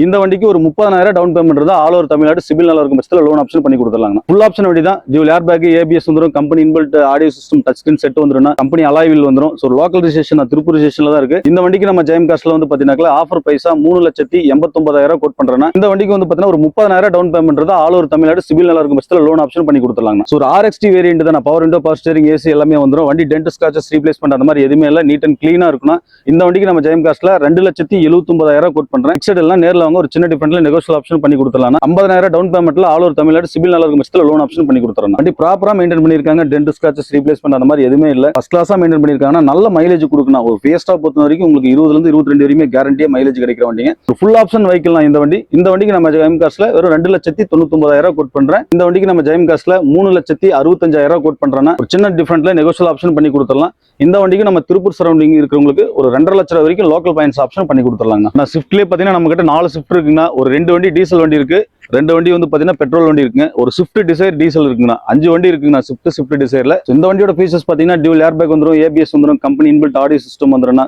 இந்த வண்டிக்கு ஒரு 30,000 டவுன் பேமெண்ட் இருந்தா ஆல் ஓவர் தமிழ்நாடு சிபில் நல்லா இருக்கும் பட்சத்தில் லோன் ஆப்ஷன் பண்ணி கொடுத்துடலாங்க. ஃபுல் ஆப்ஷன் வண்டி தான். டியூல் ஏர் பேக், ஏபிஎஸ் வந்துடும், company inbuilt audio system, touch screen set வந்துடும், கம்பெனி அலாய்வில் வந்துடும். ஸோ லோக்கல் ரிஜிஸ்ட்ரேஷன் திருப்பூர் ரிஜிஸ்ட்ரேஷன்ல தான் இருக்கு. இந்த வண்டிக்கு நம்ம ஜெயம் காஸ்ட்ல வந்து பாத்தீங்கன்னா ஆஃபர் பிரைஸா 3,89,000 கோட் பண்றேன். இந்த வண்டிக்கு வந்து பாத்தீங்கன்னா ஒரு 30,000 டவுன் பேமெண்ட் இருந்தா ஆல் ஓவர் தமிழ்நாடு சிபில் நல்லா இருக்கும் பட்சத்தில் லோன் ஆப்ஷன் பண்ணி கொடுத்துடலாங்க. ஸோ ஒரு RXT வேரியன்ட் தான். Power window, power steering, AC எல்லாமே வந்துடும். வண்டி டென்ட் ஸ்கிராச்சஸ் ரீப்ளேஸ்மெண்ட் அந்த மாதிரி எதுவுமே இல்லை. நீட் அண்ட் கிளீனா இருக்கணும். இந்த வண்டிக்கு நம்ம ஜெயம் காஸ்ட்ல 2,79,000 கோட் பண்றேன். ஃபிக்ஸட் எல்லாம் நேரில் வாங்க ஒரு சின்ன டிஃபரெண்ட்ல நெகோஷியல் ஆப்ஷன் பண்ணி கொடுத்துடலாம். 50,000 டவுன் பேமெண்ட்ல ஆல் ஓவர் தமிழ்நாடு சிபில் நல்லா இருக்கும் பட்சத்தில் லோன் ஆப்ஷன் பண்ணி கொடுத்துறோம். வண்டி ப்ராப்பரா மெயின்டைன் பண்ணிருக்காங்க. டென்ட் ஸ்கிராச்சஸ் ரீப்ளேஸ்மெண்ட் அந்த மாதிரி எதுவுமே இல்லை. ஃபர்ஸ்ட் கிளாஸா மெயின்டைன் பண்ணிருக்காங்க. நல்ல மைலேஜ் கொடுக்கணும். ஒரு ஃபேஸ்டா பொறுத்த வரைக்கும் உங்களுக்கு 20 வரைக்கும் கேரண்டியா மைலேஜ் கிடைக்கிற வண்டிங்க. ஃபுல் ஆப்ஷன் வெஹிக்கிள் இந்த வண்டி. இந்த வண்டிக்கு நம்ம ஜெயம் காஸ்ட்ல வெறும் 2,99,000 கோட் பண்றேன். இந்த வண்டிக்கு நம்ம ஜெயம் காஸ்ட்ல 3,65,000 கோட் பண்றேன். ஒரு சின்ன டிஃபரெண்ட்ல நெகோஷியல் ஆப்ஷன் பண்ணி கொடுத்துடலாம். இந்த வண்டிக்கு நம்ம திருப்பூர் சரௌண்டிங் இருக்கிறவங்களுக்கு ஒரு 2.5 லட்சம் வரைக்கும் லோக்கல் பாயிண்ட்ஸ் ஆப்ஷன் பண்ணி கொடுத்துடலாங்க. நான் ஸ்விஃப்ட்லேயே பார்த்தீங்கன்னா நம்ம கிட்ட 4 ஸ்விஃப்ட் இருக்குங்க. ஒரு 2 வண்டி டீசல் வண்டி இருக்கு, 2 வண்டி வந்து பாத்தீங்கன்னா பெட்ரோல் வண்டி இருக்குங்க. ஒரு ஸ்விஃப்ட் டிசைர் டீசல் இருக்குங்க. 5 வண்டி இருக்குங்க ஸ்விஃப்ட் டிசைர்ல. இந்த வண்டியோட ஃபீச்சர்ஸ் பாத்தீங்கன்னா டியூல் ஏர் பேக் வந்துடும், ஏபிஎஸ் வந்துடும், கம்பெனி இன்பில்ட் ஆடியோ சிஸ்டம் வந்துடும்.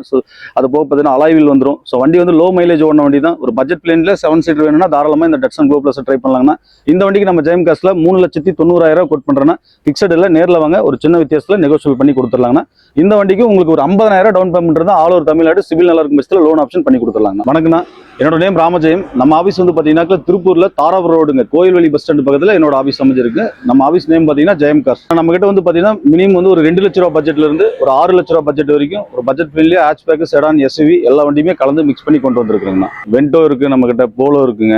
அது போக பாத்தீங்கன்னா அலாய்வில் வந்துடும். ஸோ வண்டி வந்து லோ மைலேஜ் ஓடின வண்டி தான். ஒரு பட்ஜெட் பிளேன்ல 7 சீட்டர் வேணும்னா தாராளமா இந்த டட்சன் கோ பிளஸ் ட்ரை பண்ணலாங்கன்னா இந்த வண்டிக்கு நம்ம ஜெயம் காஸ்ட்ல 3,90,000 கோட் பண்றேன்னா ஃபிக்ஸட் இல்ல, நேரில் வாங்க ஒரு சின்ன வித்தியாசத்துல நெகோஷியல் பண்ணி கொடுத்துடலாங்கன்னா இந்த வண்டிக்கு உங்களுக்கு ஒரு 50,000 டவுன் பேமெண்ட் இருந்தால் ஆல் ஓவர் தமிழ்நாடு சிபில் நல்லா இருக்கும் பட்சத்தில் லோன் ஆப்ஷன் பண்ணி கொடுத்துடலாங்க. வணக்கம்ண்ணா, என்னோட நேம் ராமஜெயம். நம்ம ஆஃபீஸ் வந்து பாத்தீங்கன்னா திருப்பூர்ல தாராபுரம் ரோடுங்க, கோயில்வெளி பஸ் ஸ்டாண்ட் பக்கத்துல என்னோட ஆஃபீஸ் அமைஞ்சிருக்கு. நம்ம ஆஃபீஸ் நேம் பாத்தீங்கன்னா ஜெயம் கார்ஸ். நம்ம கிட்ட வந்து பாத்தீங்கன்னா மினிமம் வந்து ஒரு 2 லட்ச ரூபா பட்ஜெட்ல இருந்து ஒரு 6 லட்ச ரூபா பட்ஜெட் வரைக்கும் ஒரு budget friendly hatchback, sedan, SUV எல்லா வண்டியுமே கலந்து மிக்ஸ் பண்ணி கொண்டு வந்திருக்குங்க. வென்டோ இருக்கு, நம்ம கிட்ட போலோ இருக்குங்க.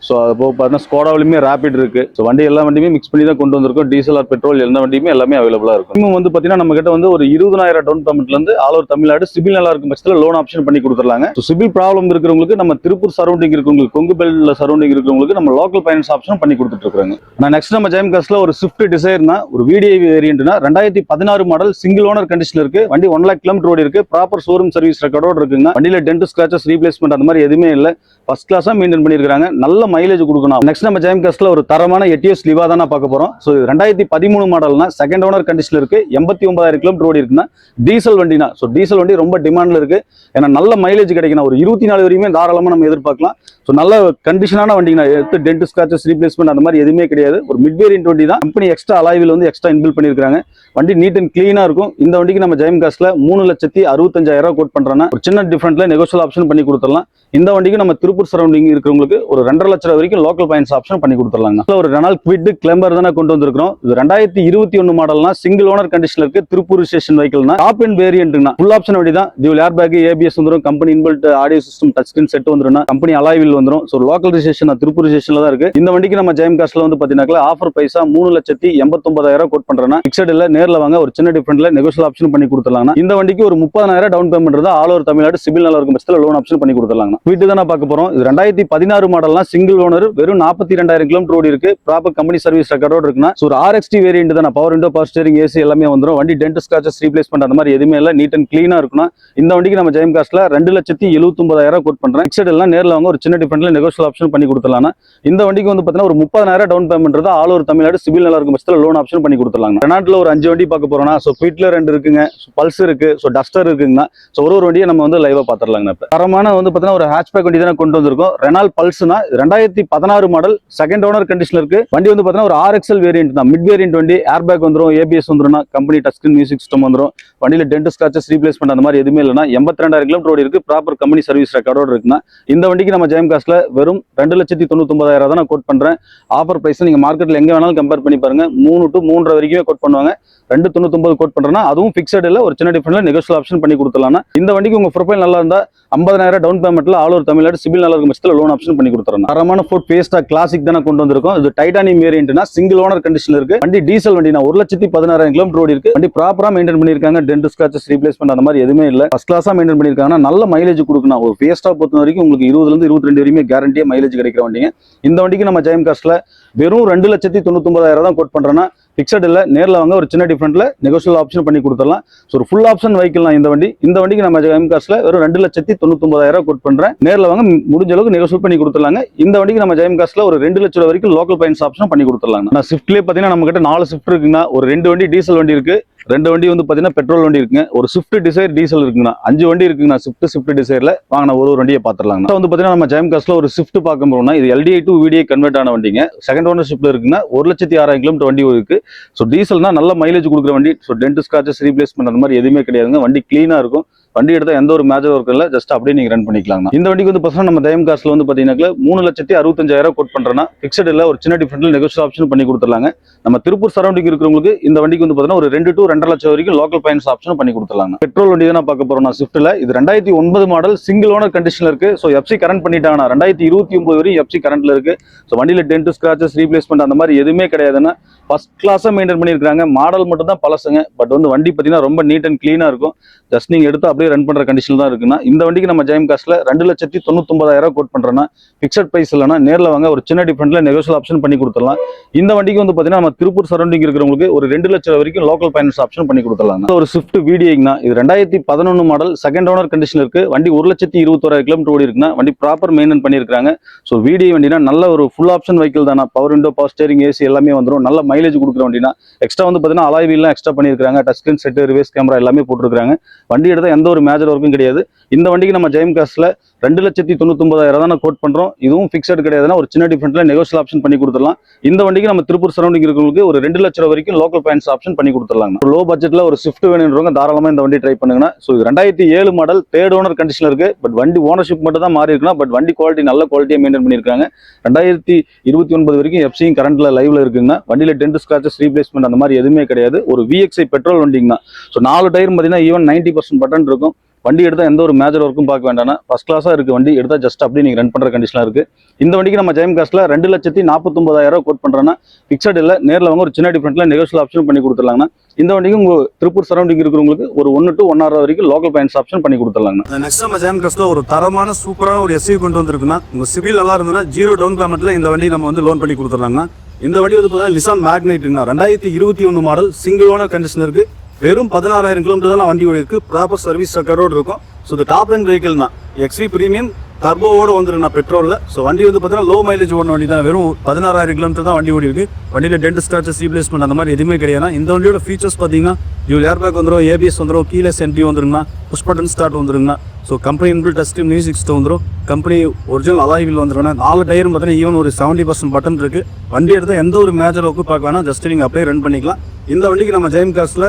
ஸோ அது போக பார்த்தீங்கன்னா ஸ்கோடாவிலுமே ரேபிட் இருக்கு. ஸோ வண்டி எல்லா வண்டியுமே மிக்ஸ் பண்ணி தான் கொண்டு வந்திருக்கோம். டீசல் ஆர் பெட்ரோல் எல்லா வண்டியுமே எல்லாமே அவைலபிளா இருக்கும். இன்னும் வந்து பார்த்தீங்கன்னா நம்ம கிட்ட வந்து ஒரு 20,000 டவுன் பேமெண்ட்ல இருந்து ஆல் ஓவர் தமிழ்நாடு சிபில் நல்லா இருக்கும் பட்சத்தில் லோன் ஆப்ஷன் பண்ணி கொடுத்துடலாங்க. ஸோ சிபில் ப்ராப்ளம் இருக்கிறவங்களுக்கு நம்ம திருப்பூர் சரௌண்டிங் இருக்கிறவங்களுக்கு, கொங்கு பெல்ட்ல சரௌண்டிங் இருக்கிறவங்களுக்கு நம்ம லோக்கல் ஃபைனான்ஸ் ஆப்ஷன் பண்ணி கொடுத்துட்டு இருக்காங்க. நான் நெக்ஸ்ட் நம்ம ஜெயம் காஸ்ட்ல ஒரு ஸ்விஃப்ட் டிசைர்னா ஒரு VDI வேரியன்ட்னா 2016 model single owner condition இருக்கு. வண்டி 1 lakh கிலோமீட்டர் ஓடி இருக்கு. ப்ராப்பர் ஷோரூம் சர்வீஸ் ரெக்கார்டோட இருக்குங்க. வண்டியில டென்ட் ஸ்கிராச்சஸ் ரீப்ளேஸ்மெண்ட் அந்த மாதிரி எதுவுமே இல்லை. ஃபர்ஸ்ட் கிளாஸா மெயின்டைன் பண்ணிருக்காங்க. நல்ல மைலேஜ் கொடுக்கணும். நெக்ஸ்ட் நம்ம ஜெயம் காஸ்ட்ல ஒரு தரமான எட்டிஎஸ் லிவா தான் பார்க்க போறோம். ஸோ 2013 மாடல்னா செகண்ட் ஓனர் கண்டிஷன்ல இருக்கு. 89,000 கிலோமீட்டர் ஓடி இருக்குன்னா டீசல் வண்டினா. ஸோ டீசல் வண்டி ரொம்ப டிமாண்ட்ல இருக்கு. ஏன்னா நல்ல மைலேஜ் கிடைக்கணும். ஒரு 24 வரையுமே தாராளமா நம்ம எதிர்பார்க்கலாம். ஸோ நல்ல கண்டிஷனான வண்டினா, எடுத்து டென்ட் ஸ்கிராச்சஸ் ரீப்ளேஸ்மெண்ட் அந்த மாதிரி எதுவுமே கிடையாது. ஒரு மிட் வேரியன்ட் வண்டி தான். கம்பெனி எக்ஸ்ட்ரா அலாய்வில் வந்து எக்ஸ்ட்ரா இன்பில் பண்ணிருக்காங்க. வண்டி நீட் அண்ட் கிளீனா இருக்கும். இந்த வண்டிக்கு நம்ம ஜெயம் காஸ்ட்ல 3,65,000 கோட் பண்றோம்னா ஒரு சின்ன டிஃபரெண்ட்ல நெகோஷியல் ஆப்ஷன் பண்ணி கொடுத்துடலாம். இந்த வண்டிக்கு நம்ம திருப்பூர் சரௌண்டிங் இருக்கிறவங்களுக்கு ஒரு 2.5 லட்சம் வரைக்கும் லோக்கல் பாயிண்ட்ஸ் ஆப்ஷன் பண்ணி கொடுத்துடலாங்க. ஒரு ரெனால்ட் குவிட் கிளம்பர் தானே கொண்டு வந்திருக்கோம். இது 2021 மாடல்னா சிங்கிள் ஓனர் கண்டிஷன்ல இருக்கு. திருப்பூர் ஸ்டேஷன் வெஹிக்கிள்னா டாப் அண்ட் வேரியன்ட்னா ஃபுல் ஆப்ஷன் வண்டி தான். டியூல் ஏர் பேக், ஏபிஎஸ் வந்துடும், company inbuilt audio system, touch screen set வந்துடும், கம்பெனி அலாய்வில் வந்துடும். ஸோ லோக்கல் ரிஜிஸ்ட்ரேஷன் திருப்பூர் ஸ்டேஷன்ல தான் இருக்கு. இந்த வண்டிக்கு நம்ம ஜெயம் காஸ்ட்ல வந்து பாத்தீங்கன்னா ஆஃபர் பிரைஸா 3,89,000 கோட் பண்றேன்னா ஃபிக்ஸட் இல்ல, நேரில் வாங்க ஒரு சின்ன டிஃபரெண்ட்ல நெகோஷியல் ஆப்ஷன் பண்ணி கொடுத்துடலாம். இந்த வண்டிக்கு ஒரு 30,000 டவுன் பேமெண்ட் இருந்தா ஆல் ஓவர் தமிழ்நாடு சிபில் நல்லா இருக்கும் பட்சத்தில் லோன் ஆப்ஷன் பண்ணி கொடுத்துடலாம். வீட்டு தான் பார்க்க போறோம். இது 2016 மாடல்னா சிங்கிள் ஓனர், வெறும் 42,000 கிலோமீட்டர் ஓடி இருக்கு. ப்ராப்பர் கம்பெனி சர்வீஸ் ரெக்கார்டோட இருக்குன்னா ஸோ ஒரு RXT வேரியன்ட் தான். Power window, power steering, AC எல்லாமே வந்துடும். வண்டி டென்ட் ஸ்கிராச்சஸ் ரீப்ளேஸ்மெண்ட் அந்த மாதிரி எதுவுமே இல்லை. நீட் அண்ட் கிளீனா இருக்கணும். இந்த வண்டிக்கு நம்ம ஜெயம் காஸ்ட்ல 2,79,000 கோட் பண்றேன். ஃபிக்ஸட் எல்லாம் நேரில் வாங்க ஒரு சின்ன டிஃபரெண்ட்ல நெகோஷியல் ஆப்ஷன் பண்ணி கொடுத்துடலாம். இந்த வண்டிக்கு வந்து பாத்தீங்கன்னா ஒரு 30,000 டவுன் பேமெண்ட் இருந்தா ஆல் ஓவர் தமிழ்நாடு சிபில் நல்லா இருக்கும் பட்சத்தில் லோன் ஆப்ஷன் பண்ணி கொடுத்துடலாம். ரெனால்ட்ல ஒரு 5 வண்டி பார்க்க போறோம்னா ஸோ குவிட்ல 2 இருக்குங்க, பல்ஸ் இருக்கு, ஸோ டஸ்டர் இருக்குங்கன்னா ஸோ ஒரு வண்டியை நம்ம வந்து லைவா பார்த்துடலாங்க. தரமான வந்து பாத்தீங்கன்னா ஒரு ஹேட்ச்பேக் வண்டி தான் கொண்டு வந்திருக்கோம். ரெனால்ட் பல்ஸ்னா 2016 மாடல் செகண்ட் ஓனர் கண்டிஷன்ல இருக்கு. வண்டி வந்து பாத்தீங்கன்னா ஒரு RXL வேரியன்ட் தான். மிட் வேரியன்ட் வண்டி. ஏர் பேக் வந்துடும், ஏபிஎஸ் வந்துடும், company touch screen music system வந்துடும். வண்டியில டென்ட் ஸ்கிராச்சஸ் ரீப்ளேஸ்மெண்ட் அந்த மாதிரி எதுவுமே இல்லைன்னா 82,000 கிலோமீட்டர் ஓடி இருக்கு. ப்ராப்பர் கம்பெனி சர்வீஸ் ரெக்கார்டோட இருக்குன்னா இந்த வண்டிக்கு நம்ம ஜெயம் காஸ்ட்ல வெறும் 2,99,000 தான் நான் கோட் பண்றேன். ஆஃபர் பிரைஸ் நீங்க மார்க்கெட்ல எங்க வேணாலும் கம்பேர் பண்ணி பாருங்க. 3 to 3.5 வரைக்குமே கோட் பண்ணுவாங்க. 2,99 கோட் பண்றேன்னா அதுவும் ஃபிக்ஸட் இல்ல, ஒரு சின்ன டிஃபரெண்ட்ல நெகோஷியல் ஆப்ஷன் பண்ணி கொடுத்துடலாம். இந்த வண்டிக்கு உங்க ப்ரொஃபைல் நல்லா இருந்தா 50,000 டவுன் பேமெண்ட்ல ஆல் ஓவர் தமிழ்நாடு சிபில் நல்லா இருக்கும் பட்சத்தில் லோன் ஆப்ஷன் பண்ணி கொடுத்துறோம். தரமான ஃபோர்ட் ஃபேஸ்டா கிளாசிக் தானே கொண்டு வந்திருக்கோம். இது டைட்டானியம் வேரியன்ட்னா சிங்கிள் ஓனர் கண்டிஷன்ல இருக்கு. வண்டி டீசல் வண்டினா 1,16,000 கிலோமீட்டர் ஓடி இருக்கு. வண்டி ப்ராப்பரா மெயின்டைன் பண்ணிருக்காங்க. டென்ட் ஸ்கிராச்சஸ் ரீப்ளேஸ்மெண்ட் அந்த மாதிரி எதுவுமே இல்லை. ஃபர்ஸ்ட் கிளாஸா மெயின்டைன் பண்ணிருக்காங்க. நல்ல மைலேஜ் கொடுக்கணும். ஒரு ஃபேஸ்டா பொறுத்த வரைக்கும் உங்களுக்கு 20 வரைக்கும் கேரண்டியா மைலேஜ் கிடைக்கிற வண்டிங்க. இந்த வண்டிக்கு நம்ம ஜெயம் காஸ்ட்ல வெறும் 2,99,000 தான் கோட் பண்றோம்னா ஃபிக்ஸட் இல்ல, நேரில் வாங்க ஒரு சின்ன டிஃபரெண்ட்ல நெகோஷியல் ஆப்ஷன் பண்ணி கொடுத்துடலாம். ஸோ ஒரு ஃபுல் ஆப்ஷன் வெஹிக்கிள் இந்த வண்டி. இந்த வண்டிக்கு நம்ம ஜெயம் காஸ்ட்ல வெறும் 2,99,000 கோட் பண்றேன். நேரில் வாங்க முடிஞ்ச அளவுக்கு நெகோஷியல் பண்ணி கொடுத்துடலாங்க. இந்த வண்டிக்கு நம்ம ஜெயம் காஸ்ட்ல ஒரு 2 லட்சம் வரைக்கும் லோக்கல் பாயிண்ட்ஸ் ஆப்ஷன் பண்ணி கொடுத்துடலாம். நான் ஸ்விஃப்ட்லேயே பார்த்தீங்கன்னா நம்ம கிட்ட 4 ஸ்விஃப்ட் இருக்குங்க. ஒரு 2 வண்டி டீசல் வண்டி இருக்கு, 2 வண்டி வந்து பாத்தீங்கன்னா பெட்ரோல் வண்டி இருக்குங்க. ஒரு ஸ்விஃப்ட் டிசைர் டீசல் இருக்குங்கண்ணா. 5 வண்டி இருக்குங்கண்ணா. ஸ்விஃப்ட் டிசைர்ல வாங்கின ஒரு வண்டியை பாத்துடலாங்க. வந்து பாத்தீங்கன்னா நம்ம ஜெயம் கார்ஸ்ல ஒரு ஸ்விஃப்ட் பார்க்க போறோம்னா இது LDI டு VDI கன்வெர்ட் ஆன வண்டிங்க. செகண்ட் ஓனர்ஷிப்ல இருக்குன்னா 1,06,000 கிலோமீட்டர் வண்டி இருக்கு. ஸோ டீசல்னா நல்ல மைலேஜ் கொடுக்குற வண்டி. ஸோ டென்ட் ஸ்கிராச்சஸ் ரீப்ளேஸ்மெண்ட் அந்த மாதிரி எதுவுமே கிடையாதுங்க. வண்டி கிளீனா இருக்கும். வண்டி எடுத்தா எந்த ஒரு மேஜர் ஒர்க் இல்ல, ஜஸ்ட் அப்படியே நீங்க ரன் பண்ணிக்கலாம். இந்த வண்டிக்கு வந்து பார்த்தீங்கன்னா நம்ம ஜெயம் கார்ஸ்ல வந்து பாத்தீங்கன்னா 3,65,000 கோட் பண்றேன்னா பிக்சட் இல்ல, ஒரு சின்ன டிஃபரன்ட்ல நெகோஷியல் ஆப்ஷன் பண்ணி கொடுத்துடலாங்க. நம்ம திருப்பூர் சரௌண்டிங் இருக்கிறவங்களுக்கு இந்த வண்டிக்கு வந்து பாத்தீங்கன்னா ஒரு 2 to 2.5 லட்சம் வரைக்கும் லோக்கல் ஃபைனான்ஸ் ஆப்ஷன் பண்ணி கொடுத்துடலாங்க. பெட்ரோல் வண்டி தான் பார்க்க போறோம் நான் ஸ்விஃப்ட்ல. இது 2009 மாடல் சிங்கிள் ஓனர் கண்டிஷன்ல இருக்கு. ஸோ FC கரண்ட் பண்ணிட்டாங்கன்னா 2029 வரையும் FC கரண்ட்ல இருக்கு. ஸோ வண்டியில டென்ட் ஸ்கிராச்சஸ் ரீப்ளேஸ்மெண்ட் அந்த மாதிரி எதுவுமே கிடையாதுன்னா ஃபர்ஸ்ட் கிளாஸா மெயின்டைன் பண்ணிருக்காங்க. மாடல் மட்டும் தான் பழசுங்க. பட் வந்து வண்டி பாத்தீங்கன்னா ரொம்ப நீட் அண்ட் கிளீனா இருக்கும். ஜஸ்ட் நீங்க எடுத்து அப்படியே ரன் பண்ற கண்டிஷன் தான் இருக்குன்னா இந்த வண்டிக்கு நம்ம ஜெயம் கார்ஸ்ல 2,99,000 கோட் பண்றோம்னா பிக்சட் பிரைஸ் இல்லைன்னா நேரில் வாங்க ஒரு சின்ன டிஃபரன்ட்ல நெகோஷியல் ஆப்ஷன் பண்ணி கொடுத்துடலாம். இந்த வண்டிக்கு வந்து பாத்தீங்கன்னா நம்ம திருப்பூர் சரௌண்டிங் இருக்கிறவங்களுக்கு ஒரு 2 லட்சம் வரைக்கும் லோக்கல் ஃபைனான்ஸ் ஆப்ஷன் பண்ணி கொடுத்துடலாம். ஒரு ஸ்விஃப்ட் VDIங்கண்ணா. இது 2011 மாடல் செகண்ட் ஓனர் கண்டிஷன் இருக்கு. வண்டி 1,21,000 கிலோமீட்டர் ஓடி இருக்குன்னா வண்டி ப்ராப்பர் மெயின்டைன் பண்ணிருக்காங்க. ஸோ VDI வண்டினா நல்ல ஒரு ஃபுல் ஆப்ஷன் வெஹிக்கிள் தானா. Power window, power steering, AC எல்லாமே வந்துடும். நல்ல மைலேஜ் கொடுக்குற வண்டினா. எக்ஸ்ட்ரா வந்து பாத்தீங்கன்னா அலாய் வீல்லாம் எக்ஸ்ட்ரா பண்ணிருக்காங்க. Touch screen set, reverse camera எல்லாமே போட்டுருக்காங்க. வண்டி எடுத்தா எந்த ஒரு மேஜர் ஒர்க்கும் கிடையாது. இந்த வண்டிக்கு நம்ம ஜெயம் கார்ஸ்ல 2,99,000 தான் கோட் பண்றோம். இதுவும் பிக்சட் கிடையாதுன்னா ஒரு சின்ன டிஃபரன்ட்ல நெகோஷியல் ஆப்ஷன் பண்ணி கொடுத்துடலாம். இந்த வண்டிக்கு நம்ம திருப்பூர் சரௌண்டிங் இருக்கிறவங்களுக்கு ஒரு 2 லட்சம் வரைக்கும் லோக்கல் ஃபைனான்ஸ் ஆப்ஷன் பண்ணி கொடுத்துடலாம். லோ பட்ஜெட்ல ஒரு ஸ்விஃப்ட் வேணும்ன்றவங்க தாராளமா இந்த வண்டி ட்ரை பண்ணுங்கன்னா. ஸோ இது 2007 மாடல் தேர்ட் ஓனர் கண்டிஷன்ல இருக்கு. பட் வண்டி ஓனர்ஷிப் மட்டும் தான் மாறி இருக்குன்னா பட் வண்டி குவாலிட்டி நல்ல குவாலிட்டியா மெயின்டைன் பண்ணிருக்காங்க. 2029 வரைக்கும் FCயும் கரண்ட்ல லைவ்ல இருக்குங்கன்னா வண்டியில டென்ட் ஸ்கிராச்சஸ் ரீப்ளேஸ்மெண்ட் அந்த மாதிரி எதுவுமே கிடையாது. ஒரு VXI பெட்ரோல் வண்டிங்கன்னா. ஸோ 4 டயர் பார்த்தீங்கன்னா ஈவன் 90% பட்டன் இருக்கும். வண்டி எடுத்தா எந்த ஒரு மேஜர் ஒர்க்கும் பார்க்க வேண்டாம். ஃபர்ஸ்ட் கிளாஸா இருக்கு. வண்டி எடுத்தா ஜஸ்ட் அப்படியே நீங்க ரன் பண்ற கண்டிஷனா இருக்கு. இந்த வண்டிக்கு நம்ம ஜெயம் கார்ஸ்ல 2,49,000 கோட் பண்றோம்னா பிக்சட் இல்ல, நேரில் வாங்க ஒரு சின்ன டிஃபரன்ட்ல நெகோஷியல் ஆப்ஷன் பண்ணி கொடுத்துடலாங்க. இந்த வண்டிக்கு உங்க திருப்பூர் சரௌண்டிங் இருக்கிறவங்களுக்கு ஒரு 1 to 1.5 வரைக்கும் லோக்கல் ஃபைனான்ஸ் ஆப்ஷன் பண்ணி கொடுத்துடலாங்க. நெக்ஸ்ட் நம்ம ஜெயம் கார்ஸ்ல ஒரு தரமான சூப்பரான ஒரு SUV கொண்டு வந்திருக்குன்னா உங்க சிவில் நல்லா இருந்ததுன்னா 0 டவுன் பேமெண்ட்ல இந்த வண்டி நம்ம வந்து லோன் பண்ணி கொடுத்துடலாங்க. இந்த வண்டி வந்து பார்த்தீங்கன்னா நிசான் மேக்னைட்னா 2021 மாடல் சிங்கிள் ஓனர் கண்டிஷன் இருக்கு. வெறும் 16,000 கிலோமீட்டர் தான் வண்டி ஓடி இருக்கு. ப்ராப்பர் சர்வீஸ் ரெக்கார்டோடு இருக்கும். ஸோ இந்த டாப் அண்ட் வெஹிக்கிள் தான் XV பிரீமியம் டர்போவோட வந்துருக்குண்ணா பெட்ரோலில். ஸோ வண்டி வந்து பார்த்தீங்கன்னா லோ மைலேஜ் ஓடின வண்டி தான். வெறும் 16,000 கிலோமீட்டர் தான் வண்டி ஓடி இருக்கு. வண்டியில் டென்ட் ஸ்கிராச்சஸ் ரீப்ளேஸ்மெண்ட் அந்த மாதிரி எதுவுமே கிடையாது. இந்த வண்டியோட ஃபீச்சர்ஸ் பார்த்தீங்கன்னா டியூல் ஏர்பேக் வந்துடும், ABS வந்துடும், கீலெஸ் என்ட்ரி வந்துருங்கண்ணா, புஷ் பட்டன் ஸ்டார்ட் வந்துருங்கண்ணா. So company inbuilt touch screen music system வந்துடும். கம்பெனி ஒரிஜினல் அலாய் வீல் வந்துருக்குண்ணா. 4 டயரும் பார்த்தீங்கன்னா ஈவன் ஒரு 70% பட்டன் இருக்கு. வண்டி எடுத்தால் எந்த ஒரு மேஜர் ஒர்க்கு பார்க்க வேணாம். ஜஸ்ட் நீங்கள் அப்படியே ரன் பண்ணிக்கலாம். இந்த வண்டிக்கு நம்ம ஜெயம் கார்ஸ்ல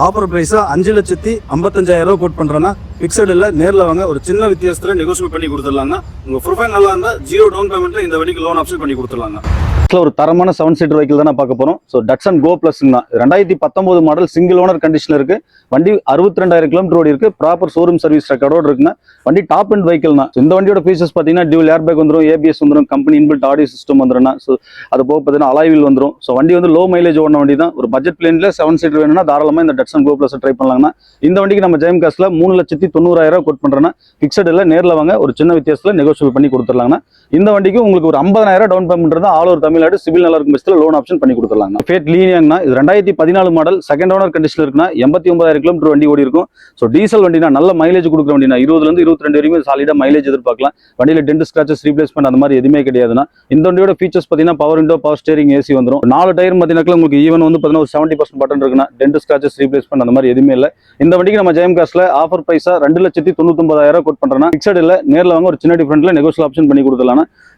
ஆஃபர் பிரைஸா 5,55,000 கோட் பண்றோம்னா பிக்சட் இல்ல, நேரில் வாங்க ஒரு சின்ன வித்தியாசத்துல நெகோஷியேட் பண்ணி கொடுத்துடலாங்க. உங்க ப்ரொஃபைல் நல்லா இருந்தா 0 டவுன் பேமெண்ட்ல இந்த வண்டிக்கு லோன் ஆப்ஷன் பண்ணி கொடுத்துடலாங்க. ஒரு தரமான 7 சீட்டர் வெஹிக்கிள் தான் பார்க்க போறோம். ஸோ டட்சன் கோ பிளஸ்னா 2019 மாடல் சிங்கிள் ஓனர் கண்டிஷன்ல இருக்கு. வண்டி 62,000 கிலோமீட்டர் ஓடி இருக்கு. ப்ராப்பர் ஷோரூம் சர்வீஸ் ரெக்கார்டோடு இருக்குன்னா வண்டி டாப் அண்ட் வெஹிக்கிள் தான். இந்த வண்டியோட ஃபீச்சர்ஸ் பார்த்தீங்கன்னா டியூல் ஏர்பேக் வந்துடும், ABS வந்துடும், கம்பெனி இன்பில்ட் ஆடியோ சிஸ்டம் வந்துடும். ஸோ அது போக பார்த்தீங்கன்னா அலாய் வீல் வந்துடும். ஸோ வண்டி வந்து லோ மைலேஜ் ஓடின வண்டி தான். ஒரு பட்ஜெட் பிளேன்ல 7 சீட்டர் வேணும்னா தாராளமா இந்த டட்சன் கோ பிளஸ் ட்ரை பண்ணலாம்னா இந்த வண்டிக்கு நம்ம ஜெயம் கார்ஸ்ல 3,90,000 கோட் பண்றோம்னா பிக்சட் இல்ல, நேரில் வாங்க ஒரு சின்ன வித்தியாசத்துல நெகோஷியேட் பண்ணி கொடுத்துடலாம்னா இந்த வண்டிக்கு உங்களுக்கு ஒரு 50,000 டவுன் பேமெண்ட் தான் ஆல் ஓவர் தமிழ்நாடு சிவில் நல்லா இருக்கும் பட்சத்தில் லோன் ஆப்ஷன் பண்ணி கொடுத்துடலாங்க. ஃபேட் லீனியாங்கன்னா இது 2014 மாடல் செகண்ட் ஓனர் கண்டிஷன் இருக்குன்னா 89,000 கிலோமீட்டர் வண்டி ஓடி இருக்கும். ஸோ டீசல் வண்டினா நல்ல மைலேஜ் கொடுக்குற வண்டினா 20 to 22 வரைக்கும் சாலிடா மைலேஜ் எதிர்பார்க்கலாம். வண்டியில டென்ட் ஸ்கிராச்சஸ் ரீப்ளேஸ்மெண்ட் அந்த மாதிரி எதுவுமே கிடையாதுன்னா இந்த வண்டியோட ஃபீச்சர்ஸ் பார்த்தீங்கன்னா power window, power steering, AC வந்துடும். 4 டயர் பார்த்தீங்கன்னா உங்களுக்கு ஈவன் வந்து பார்த்தீங்கன்னா ஒரு 70% பட்டன் இருக்குன்னா டென்ட் ஸ்கிராச்சஸ் ரீப்ளேஸ்மெண்ட் அந்த மாதிரி எதுவுமே இல்லை. இந்த வண்டிக்கு நம்ம ஜெயம் கார்ஸ்ல ஆஃபர் பிரைஸா 2,99,000 கோட் பண்றோம்னா பிக்சட் இல்ல, நேரில் வாங்க ஒரு சின்ன டிஃபரன்ட்ல நெகோஷியல் ஆப்ஷன் பண்ணி கொடுத்துடலாம்.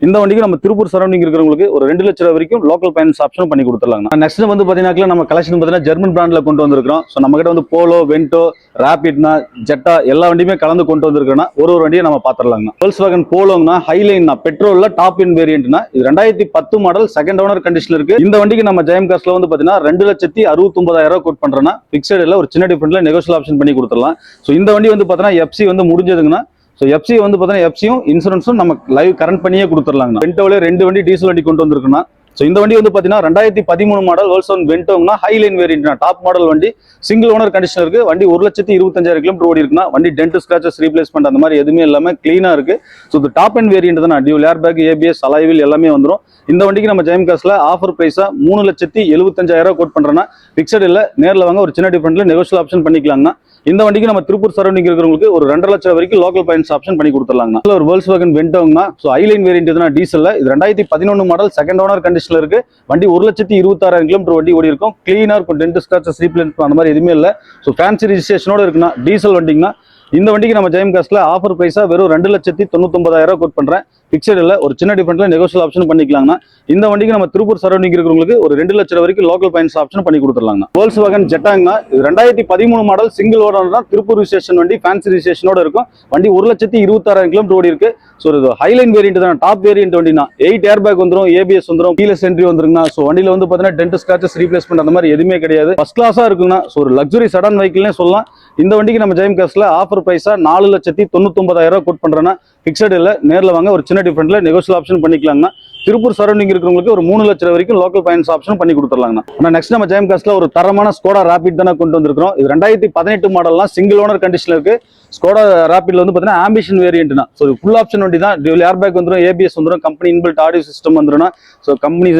இந்த வண்டிக்கு நம்ம திருப்பூர் சரௌண்டிங் இருக்கிறவங்களுக்கு ஒரு 2 லட்சம் வரைக்கும் லோக்கல் ஃபைனான்ஸ் ஆப்ஷன் பண்ணி கொடுத்துடலாம். நெக்ஸ்ட் வந்து பாத்தீங்கன்னா நம்ம கலெக்ஷன் பார்த்தீங்கன்னா ஜெர்மன் பிராண்ட்ல கொண்டு வந்திருக்கோம். ஸோ நம்ம கிட்ட வந்து போலோ, வென்டோ, ராபிட்னா, ஜெட்டா எல்லா வண்டியுமே கலந்து கொண்டு வந்திருக்கோம்னா ஒரு வண்டியை நம்ம பாத்திரலாங்க. Volkswagen போலோங்கனா ஹைலைன்னா பெட்ரோல்ல டாப் இன் வேரியன்ட்னா இது 2010 மாடல் செகண்ட் ஓனர் கண்டிஷன் இருக்கு. இந்த வண்டிக்கு நம்ம ஜெயம் கார்ஸ்ல வந்து பாத்தீங்கன்னா 2,69,000 கோட் பண்றோம்னா பிக்சட் இல்ல, ஒரு சின்ன டிஃபரன்ட்ல நெகோஷியல் ஆப்ஷன் பண்ணி கொடுத்துடலாம். ஸோ இந்த வண்டி வந்து பாத்தீங்கன்னா FC வந்து முடிஞ்சதுங்கன்னா ஸோ FC வந்து பார்த்தீங்கன்னா FCயும் இன்சூரன்ஸும் நம்ம லைவ் கரண்ட் பண்ணியே கொடுத்துடலாங்க. வென்டோவிலே 2 வண்டி டீசல் வண்டி கொண்டு வந்திருக்குன்னா ஸோ இந்த வண்டி வந்து பார்த்தீங்கன்னா 2013 மாடல் Volkswagen வென்டோங்கன்னா ஹைலைன் வேரியன்ட்னா டாப் மாடல் வண்டி சிங்கிள் ஓனர் கண்டிஷன் இருக்கு. வண்டி 1,25,000 கிலோமீட்டர் ஓடி இருக்குன்னா வண்டி டென்ட் ஸ்கிராச்சஸ் ரீப்ளேஸ்மெண்ட் அந்த மாதிரி எதுவுமே இல்லாம கிளீனா இருக்கு. ஸோ இது டாப் அண்ட் வேரியன்ட் தான். Dual airbag, ABS, alloy wheel எல்லாமே வந்துடும். இந்த வண்டிக்கு நம்ம ஜெயம் கார்ஸ்ல ஆஃபர் பிரைஸா 3,75,000 கோட் பண்றோம்னா பிக்சட் இல்ல, நேரில் வாங்க ஒரு சின்ன டிஃபரன்ட்ல நெகோஷியல் ஆப்ஷன் பண்ணிக்கலாம்னா இந்த வண்டிக்கு நம்ம திருப்பூர் சரௌண்டிங் இருக்கிறவங்களுக்கு ஒரு 2.5 லட்சம் வரைக்கும் லோக்கல் ஃபைனான்ஸ் ஆப்ஷன் பண்ணி கொடுத்துடலாங்கண்ணா. ஒரு Volkswagen Ventoங்கண்ணா. ஸோ ஹைலைன் வேரியன்ட் இதுனா டீசல்ல, இது 2011 மாடல், செகண்ட் ஓனர் கண்டிஷன்ல இருக்கு. வண்டி 1,26,000 கிலோமீட்டர் வண்டி ஓடி இருக்கும். கிளீனா இருக்கும், டென்ட் ஸ்கிராச்சஸ் ரீப்ளேஸ் அந்த மாதிரி எதுவுமே இல்லை. ஸோ ஃபேன்சி ரிஜிஸ்ட்ரேஷனோட இருக்குண்ணா, டீசல் வண்டிங்கண்ணா. இந்த வண்டிக்கு நம்ம ஜெயம் காஸ்ட்ல ஆஃபர் பிரைஸா வெறும் 2,99,000 கோட் பண்றேன். பிக்சட் இல்ல, ஒரு சின்ன டிஃபரெண்ட்ல நெகோஷியல் ஆப்ஷன் பண்ணிக்கலாங்கண்ணா. இந்த வண்டிக்கு நம்ம திருப்பூர் சரௌண்டிங் இருக்கிறவங்களுக்கு ஒரு 2 லட்சம் வரைக்கும் லோக்கல் ஃபைனான்ஸ் ஆப்ஷன் பண்ணி கொடுத்துடலாங்கண்ணா. Volkswagen Jettaங்கண்ணா. இது 2013 மாடல், சிங்கிள் ஓனர் தான், திருப்பூர் ரிஜிஸ்ட்ரேஷன் வண்டி, ஃபேன்சி ரிஜிஸ்ட்ரேஷனோட இருக்கும். வண்டி 1,26,000 கிலோமீட்டர் ஓடி இருக்கு. ஸோ இது ஹைலைன் வேரியன்ட் தான், டாப் வேரியன்ட் வண்டினா. 8 ஏர் பேக் வந்துடும், ஏபிஎஸ் வந்துடும், கீலெஸ் என்ட்ரி வந்துருங்கண்ணா. ஸோ வண்டியில வந்து பார்த்தீங்கன்னா டென்ட் ஸ்கிராச்சஸ் ரீப்ளேஸ்மெண்ட் அந்த மாதிரி எதுவுமே கிடையாது. ஃபர்ஸ்ட் கிளாஸா இருக்குங்கண்ணா. ஸோ ஒரு லக்ஸுரி செடான் வெஹிக்கிள்னே சொல்லலாம். இந்த வண்டிக்கு நம்ம ஜெயம் காஸ்ட்ல ஆஃபர் பிரைஸா 4,99,000 கோட் பண்றேன்னா. பிக்சட் இல்ல, நேரில் வாங்க, ஒரு சின்ன டிஃபரெண்ட்ல நெகோஷியல் ஆப்ஷன் பண்ணிக்கலாங்கண்ணா. திருப்பூர் சரௌண்டிங் இருக்கிறவங்களுக்கு ஒரு 3 லட்சம் வரைக்கும் லோக்கல் ஃபைனான்ஸ் ஆப்ஷன் பண்ணி கொடுத்துடலாங்கண்ணா. ஆனால் நெக்ஸ்ட் நம்ம ஜெயம் காஸ்ட்ல ஒரு தரமான ஸ்கோடா ராபிட் தானே கொண்டு வந்திருக்கிறோம். இது 2018 மாடல்லாம், சிங்கிள் ஓனர் கண்டிஷன்ல இருக்கு. ஸ்கோடா ராபிட்ல வந்து பார்த்தீங்கன்னா ஆம்பிஷன் வேரியன்ட்னா. ஸோ ஃபுல் ஆப்ஷன் வண்டி தான், டியூல் ஏர் பேக் வந்துடும், ஏபிஎஸ் வந்துடும், கம்பெனி இன்பில்ட் ஆடியோ சிஸ்டம் வந்துடும். ஸோ கம்பெனி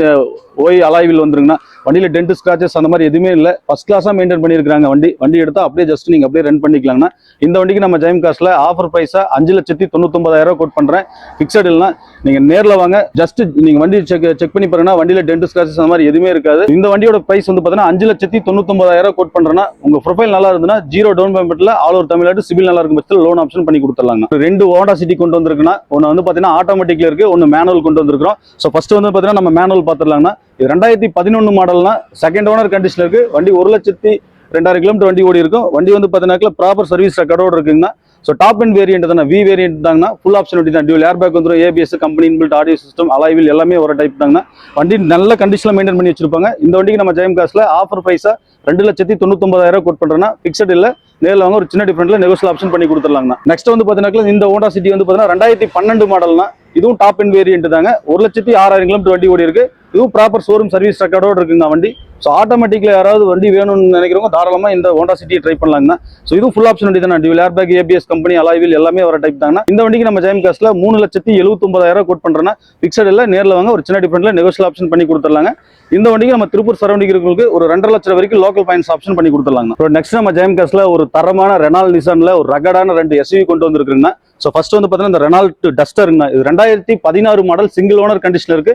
ஓய் அலாய்வில் வந்துருங்கண்ணா. வண்டியில் டென்ட் ஸ்கிராச்சஸ் அந்த மாதிரி எதுவுமே இல்லை, ஃபர்ஸ்ட் கிளாஸாக மெயின்டைன் பண்ணியிருக்காங்க. வண்டி எடுத்தால் அப்படியே ஜஸ்ட் நீங்கள் அப்படியே ரன் பண்ணிக்கலாங்கண்ணா. இந்த வண்டிக்கு நம்ம ஜெயம் காஸ்ட்ல ஆஃபர் பிரைஸா 5,99,000 கோட் பண்றேன். பிக்சட் இல்லைனா நீங்க நேரில் வாங்க, ஜஸ்ட் நீங்க வண்டி செக் பண்ணி பாருங்கன்னா வண்டியில டென்ட் ஸ்கிராச்சஸ் அந்த மாதிரி எதுவுமே இருக்காது. இந்த வண்டியோட பிரைஸ் வந்து பார்த்தீங்கன்னா 5,99,000 கோட் பண்றேன்னா, உங்க ப்ரொஃபைல் நல்லா இருந்ததுன்னா 0 டவுன் பேமெண்ட்ல ஆல் ஓவர் தமிழ்நாடு சிபில் நல்லா இருக்கும் பட்சத்தில் லோன் ஆப்ஷன் பண்ணி கொடுத்துடலாங்க. 2 ஹோண்டா சிட்டி கொண்டு வந்திருக்குன்னா, ஒன்று வந்து பார்த்தீங்கன்னா ஆட்டோமேட்டிக்ல இருக்கு, ஒன்று மேனுவல் கொண்டு வந்திருக்கிறோம். ஸோ ஃபர்ஸ்ட் வந்து பார்த்தீங்கன்னா நம்ம மேனுவல் பார்த்துடலாங்கன்னா, 2011 மாடல்னா, செகண்ட் ஓனர் கண்டிஷன் இருக்கு. வண்டி 1,02,000 கிலோமீட்டர் வண்டி ஓடி இருக்கும். வண்டி வந்து பார்த்தீங்கன்னா ப்ராப்பர் சர்வீஸ் ரெக்கார்டோட இருக்குங்கன்னா. ஸோ டாப் அண்ட் வேரியன்ட் தானே, வி வேரியன்ட் தாங்கண்ணா. ஃபுல் ஆப்ஷன் வண்டி தான், டியூல் ஏர் பேக் வந்துடும், ABS, company inbuilt audio system, alloy wheel எல்லாமே ஒரு டைப் தாங்கண்ணா. வண்டி நல்ல கண்டிஷன்ல மெயின்டைன் பண்ணி வச்சிருப்பாங்க. இந்த வண்டிக்கு நம்ம ஜெயம் காஸ்ட்ல ஆஃபர் பிரைஸா 2,99,000 கோட் பண்றேன்னா. பிக்சட் இல்ல, நேரில் வாங்க, ஒரு சின்ன டிஃபரெண்ட்ல நெகோஷியல் ஆப்ஷன் பண்ணி கொடுத்துடலாங்கண்ணா. நெக்ஸ்ட் வந்து பார்த்தீங்கன்னா இந்த ஹோண்டா சிட்டி வந்து பார்த்தீங்கன்னா 2012 மாடல்னா, இதுவும் டாப் அண்ட் வேரியன்ட் தாங்க. 1,06,000 கிலோமீட்டர் வண்டி ஓடி இருக்கு. இதுவும் ப்ராப்பர் ஷோரூம் சர்வீஸ் ரெக்கார்டோட இருக்குங்க வண்டி. ஸோ ஆட்டோமேட்டிக்ல யாராவது வண்டி வேணும்னு நினைக்கிறவங்க தாராளமா இந்த ஹோண்டா சிட்டியை ட்ரை பண்ணலாங்கண்ணா. ஸோ இதுவும் ஃபுல் ஆப்ஷன் வண்டி தானே, dual air bag, ABS, company alloy wheel எல்லாமே வர டைப் தாங்கண்ணா. இந்த வண்டிக்கு நம்ம ஜெயம் காஸ்ட்ல 3,79,000 கோட் பண்றேன்னா. பிக்சட் இல்ல, நேரில் வாங்க, ஒரு சின்ன டிஃபரெண்ட்ல நெகோஷியல் ஆப்ஷன் பண்ணி கொடுத்துடலாங்க. இந்த வண்டிக்கு நம்ம திருப்பூர் சரௌண்டிங் இருக்கிறவங்களுக்கு ஒரு 2.5 லட்சம் வரைக்கும் லோக்கல் ஃபைனான்ஸ் ஆப்ஷன் பண்ணி கொடுத்துடலாங்க. நெக்ஸ்ட் நம்ம ஜெயம் காஸ்ட்ல ஒரு தரமான ரெனால்ட் நிசான்ல ஒரு ரகடான 2 எஸ்யூவி கொண்டு வந்திருக்குங்க. ஸோ ஃபர்ஸ்ட் வந்து பார்த்தீங்கன்னா இந்த ரெனால்ட் டஸ்டருங்க. இது 2016 மாடல், சிங்கிள் ஓனர் கண்டிஷன் இருக்கு.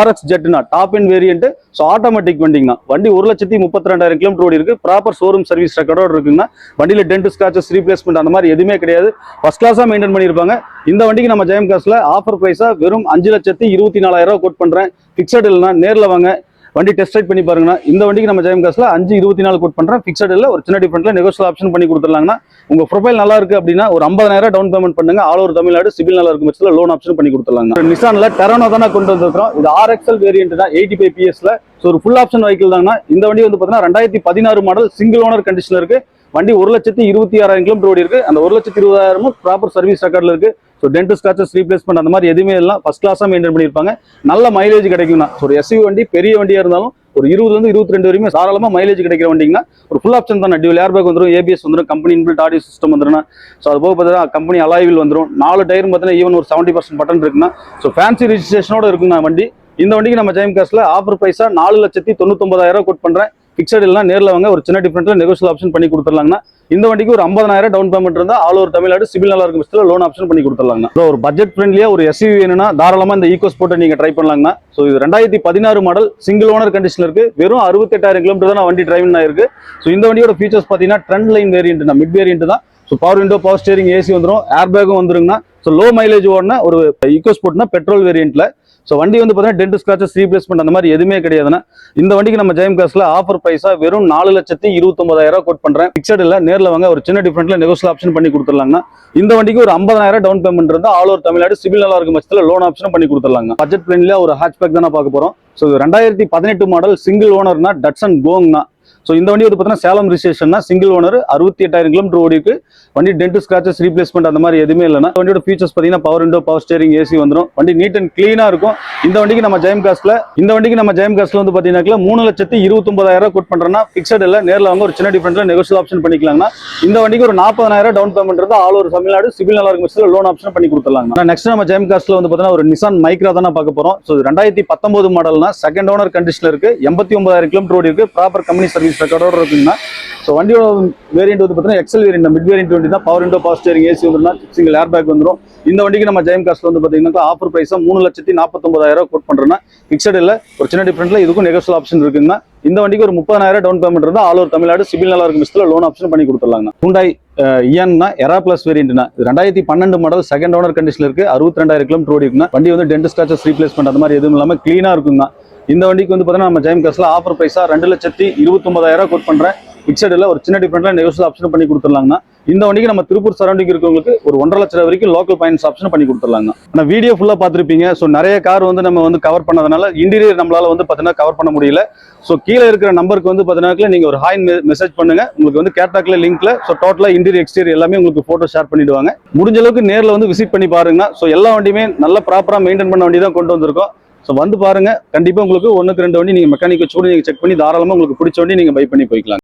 RX ஜெட்னா, top and variant. So automatic வண்டிங்கண்ணா. வண்டி 1,32,000 கிலோமீட்டர் ஓடி இருக்கு. ப்ராப்பர் ஷோரூம் சர்வீஸ் ரெக்கார்டோட இருக்குங்கண்ணா. வண்டியில டென்ட் ஸ்கிராச்சஸ் ரீப்ளேஸ்மெண்ட் அந்த மாதிரி எதுவுமே கிடையாது, ஃபர்ஸ்ட் கிளாஸா மெயின்டைன் பண்ணியிருப்பாங்க. இந்த வண்டிக்கு நம்ம ஜெயம் காஸ்ட்ல ஆஃபர் பிரைஸா வெறும் 5,24,000 கோட் பண்றேன். பிக்சட் இல்லைனா நேரில் வாங்க, வண்டி டெஸ்ட் ரைட் பண்ணி பாருங்கண்ணா. இந்த வண்டிக்கு நம்ம ஜெயம் காஸ்ட்ல 5,24,000 கோட் பண்றேன். பிக்சட் இல்ல, ஒரு சின்ன டிஃபரெண்ட்ல நெகோஷியல் ஆப்ஷன் பண்ணி கொடுத்துடலாங்கண்ணா. உங்க ப்ரொஃபைல் நல்லா இருக்கு அப்படின்னா ஒரு 50,000 டவுன் பேமெண்ட் பண்ணுங்க. ஆல் ஓவர் தமிழ்நாடு சிபில் நல்லா இருக்கும் பட்சத்தில் லோன் ஆப்ஷன் பண்ணி கொடுத்துடலாங்க. நிசான்ல டெரானோ தானே கொண்டு வந்திருக்கிறோம். இது RXL வேரியன்ட் தான், 85 PS-ல. ஸோ ஒரு ஃபுல் ஆப்ஷன் வெஹிக்கிள் தாங்கண்ணா. இந்த வண்டி வந்து பார்த்தீங்கன்னா 2016 மாடல், சிங்கிள் ஓனர் கண்டிஷன் இருக்கு. வண்டி 1,26,000 கிலோமீட்டர் ஓடி இருக்கு. அந்த 1,20,000 ப்ராப்பர் சர்வீஸ் ரெக்கார்ட்ல இருக்கு. ஸோ டென்ட் ஸ்கிராச்சஸ் ரீப்ளேஸ்மெண்ட் அந்த மாதிரி எதுவுமே இல்லை, ஃபர்ஸ்ட் கிளாஸா மெயின்டைன் பண்ணியிருப்பாங்க. நல்ல மைலேஜ் கிடைக்கும்னா. ஒரு எஸ்யூவி வண்டி, பெரிய வண்டியா இருந்தாலும் ஒரு 20-22 வரைக்கும் தாராளமா மைலேஜ் கிடைக்கிற வண்டிங்கன்னா. ஒரு ஃபுல் ஆப்ஷன் தான், டியூல் ஏர் பேக் வந்துடும், ஏபிஎஸ் வந்துடும், கம்பெனி இன்பில்ட் ஆடியோ சிஸ்டம் வந்துடும். ஸோ அது போக பார்த்தீங்கன்னா கம்பெனி அலாய்வில் வந்துடும். 4 டயரும் பார்த்தீங்கன்னா ஈவன் ஒரு 70% பட்டன் இருக்குன்னா. ஸோ ஃபேன்சி ரிஜிஸ்ட்ரேஷனோட இருக்குங்க வண்டி. இந்த வண்டிக்கு நம்ம ஜெயம் காஸ்ட்ல ஆஃபர் பிரைஸா 4,99,000 கோட் பண்றேன். பிக்சட் இல்லைனா நேரில் வாங்க, ஒரு சின்ன டிஃபரெண்ட்ல நெகோஷியல் ஆப்ஷன் பண்ணி கொடுத்துடலாங்கண்ணா. இந்த வண்டிக்கு ஒரு 50,000 டவுன் பேமெண்ட் இருந்தா ஆல் ஓவர் தமிழ்நாடு சிபில் நல்லா இருக்கும் பட்சத்தில் லோன் ஆப்ஷன் பண்ணி கொடுத்துடலாங்க. ஒரு பட்ஜெட் ஃப்ரெண்ட்லியா ஒரு எஸ்யூவி வேணும்னா தாராளமா இந்த ஈகோ ஸ்போர்ட்டை நீங்க ட்ரை பண்ணலாங்கண்ணா. ஸோ இது 2016 மாடல், சிங்கிள் ஓனர் கண்டிஷன் இருக்கு. வெறும் 68,000 கிலோமீட்டர் தான் வண்டி டிரைவிங் ஆயிருக்கு. ஸோ இந்த வண்டியோட ஃபீச்சர்ஸ் பார்த்தீங்கன்னா ட்ரெண்ட் லைன் வேரியன்ட் தான், மிட் வேரியன்ட் தான். So power window, power steering, AC வந்துடும், ஏர் பேக்கும் வந்துருங்கண்ணா. ஸோ லோ மைலேஜ் ஓடனா ஒரு ஈகோ ஸ்போர்ட்னா பெட்ரோல் வேரியன்ட்ல. ஸோ வண்டி வந்து பார்த்தீங்கன்னா டென்ட் ஸ்கிராச்சஸ் ரீப்ளேஸ்மெண்ட் அந்த மாதிரி எதுவுமே கிடையாதுன்னா. இந்த வண்டிக்கு நம்ம ஜெயம் காஸ்ட்ல ஆஃபர் பிரைஸா வெறும் 4,29,000 கோட் பண்றேன். பிக்சட் இல்ல, நேரில் வாங்க, ஒரு சின்ன டிஃபரெண்ட்ல நெகோஷியல் ஆப்ஷன் பண்ணி கொடுத்துடலாங்கண்ணா. இந்த வண்டிக்கு ஒரு 50,000 டவுன் பேமெண்ட் இருந்தால் ஆல் ஓவர் தமிழ்நாடு சிபில் நல்லா இருக்கும் பட்சத்தில் லோன் ஆப்ஷன் பண்ணி கொடுத்துடலாங்க. பட்ஜெட் ஃப்ரெண்ட்லியா ஒரு ஹேட்ச்பேக் தானே பார்க்க போறோம். ஸோ 2018 மாடல், சிங்கிள் ஓனர்னா டட்சன் கோங்னா. ஸோ இந்த வண்டி வந்து பார்த்தீங்கன்னா Salem registration, single owner, 68,000 kilometre ஓடி இருக்கு. வண்டி டென்ட் ஸ்கிராச்சஸ் ரீப்ளேஸ்மெண்ட் அந்த மாதிரி எதுவுமே இல்லைன்னா. வண்டியோட ஃபீச்சர்ஸ் பார்த்தீங்கன்னா power window, power steering, AC வந்துடும். வண்டி நீட் அண்ட் கிளீனா இருக்கும். இந்த வண்டிக்கு நம்ம ஜெயம் காஸ்ட்ல வந்து பாத்தீங்கன்னா 3,29,000 கோட் பண்றோம்னா பிக்சட் இல்ல, நேர்ல வாங்க ஒரு சின்ன டிஃபரன்ஸ்ல நெகோஷியல் ஆப்ஷன் பண்ணிக்கலாம்னா இந்த வண்டிக்கு ஒரு 40,000 டவுன் பேமெண்ட் இருந்தா ஆல் ஓவர் தமிழ்நாடு சிவில் நல்லா இருக்கும் பட்சத்தில் லோன் ஆப்ஷன் பண்ணி கொடுத்துடலாம். நெக்ஸ்ட் நம்ம ஜெயம் காஸ்ட்ல வந்து பாத்தீங்கன்னா ஒரு நிசான் மைக்ரா தான் பார்க்க போறோம். ஸோ 2019 மாடல்னா செகண்ட் ஓனர் கண்டிஷன்ல இருக்கு, 89,000 கிலோமீட்டர் ஓடி இருக்கு, ப்ராப்பர் கம்பெனி சர்வீஸ் ரெக்கார்டோட இருக்குன்னா. ஸோ வண்டியோட வேரியன்ட் வந்து பார்த்தீங்கன்னா எக்ஸல் வேரியன்ட், மிட் வேரியன்ட் வண்டி தான். Power window, power steering, AC வந்துடும், சிங்கிள் ஏர் பேக் வந்துடும். இந்த வண்டிக்கு நம்ம ஜெயம் காஸ்ட்ல வந்து பார்த்தீங்கன்னா ஆஃபர் பிரைஸா 3,49,000 கோட் பண்றோம்னா பிக்சட் இல்ல, ஒரு சின்ன டிஃபரன்ஸ்ல இதுக்கும் நெகோஷியல் ஆப்ஷன் இருக்குன்னா இந்த வண்டிக்கு ஒரு 30,000 டவுன் பேமெண்ட் இருந்தா ஆல் ஓவர் தமிழ்நாடு சிவில் நல்லா இருக்கும் பட்சத்தில் லோன் ஆப்ஷன் பண்ணி கொடுத்துடலாங்க. ஹூண்டாய் இயன்னா எரா பிளஸ் வேரியன்ட்னா 2012 மாடல் செகண்ட் ஓனர் கண்டிஷன்ல இருக்கு, 62,000 கிலோமீட்டர் ஓடி இருக்குன்னா வண்டி வந்து டென்ட் ஸ்கிராச்சஸ் ரீப்ளேஸ்மெண்ட் அந்த மாதிரி எதுவும் இல்லாம கிளீனா இருக்குங்க. இந்த வண்டிக்கு வந்து பார்த்தீங்கன்னா நம்ம ஜெயம் காஸ்ட்ல ஆஃபர் பிரைஸா 2,29,000 கோட் பண்றேன், பிக்சட் இல்ல, ஒரு சின்ன டிஃபரன்ஸ்ல நெகோஷியல் ஆப்ஷன் பண்ணி கொடுத்துடலாங்கன்னா. இந்த வண்டிக்கு நம்ம திருப்பூர் சரௌண்டிங் இருக்கவங்களுக்கு ஒரு 1,50,000 லட்சம் வரைக்கும் லோக்கல் ஃபைனான்ஸ் ஆப்ஷன் பண்ணி கொடுத்துடலாங்க. ஆனா வீடியோ ஃபுல்லா பார்த்துருப்பீங்க. ஸோ நிறைய கார் வந்து நம்ம வந்து கவர் பண்ணதுனால இன்டீரியர் நம்மளால வந்து பார்த்தீங்கன்னா கவர் பண்ண முடியல. ஸோ கீழே இருக்கிற நம்பருக்கு வந்து பார்த்தீங்கன்னா நீங்க ஒரு ஹாய் மெசேஜ் பண்ணுங்க, உங்களுக்கு வந்து கேட்டாக்ல லிங்க்ல ஸோ டோட்டலா இன்டீரியர் எக்ஸ்டீரியர் எல்லாமே உங்களுக்கு போட்டோ ஷேர் பண்ணிடுவாங்க. முடிஞ்ச அளவுக்கு நேரில் வந்து விசிட் பண்ணி பாருங்க. ஸோ எல்லா வண்டியுமே நல்ல ப்ராப்பரா மெயின்டைன் பண்ண வண்டி தான் கொண்டு வந்திருக்கோம். ஸோ வந்து பாருங்க, கண்டிப்பா உங்களுக்கு 1க்கு 2 வண்டி நீங்க மெக்கானிக் வச்சு கூட நீங்க செக் பண்ணி தாராளமா உங்களுக்கு பிடிச்ச வண்டி நீங்க பை பண்ணி போய்க்கலாம்.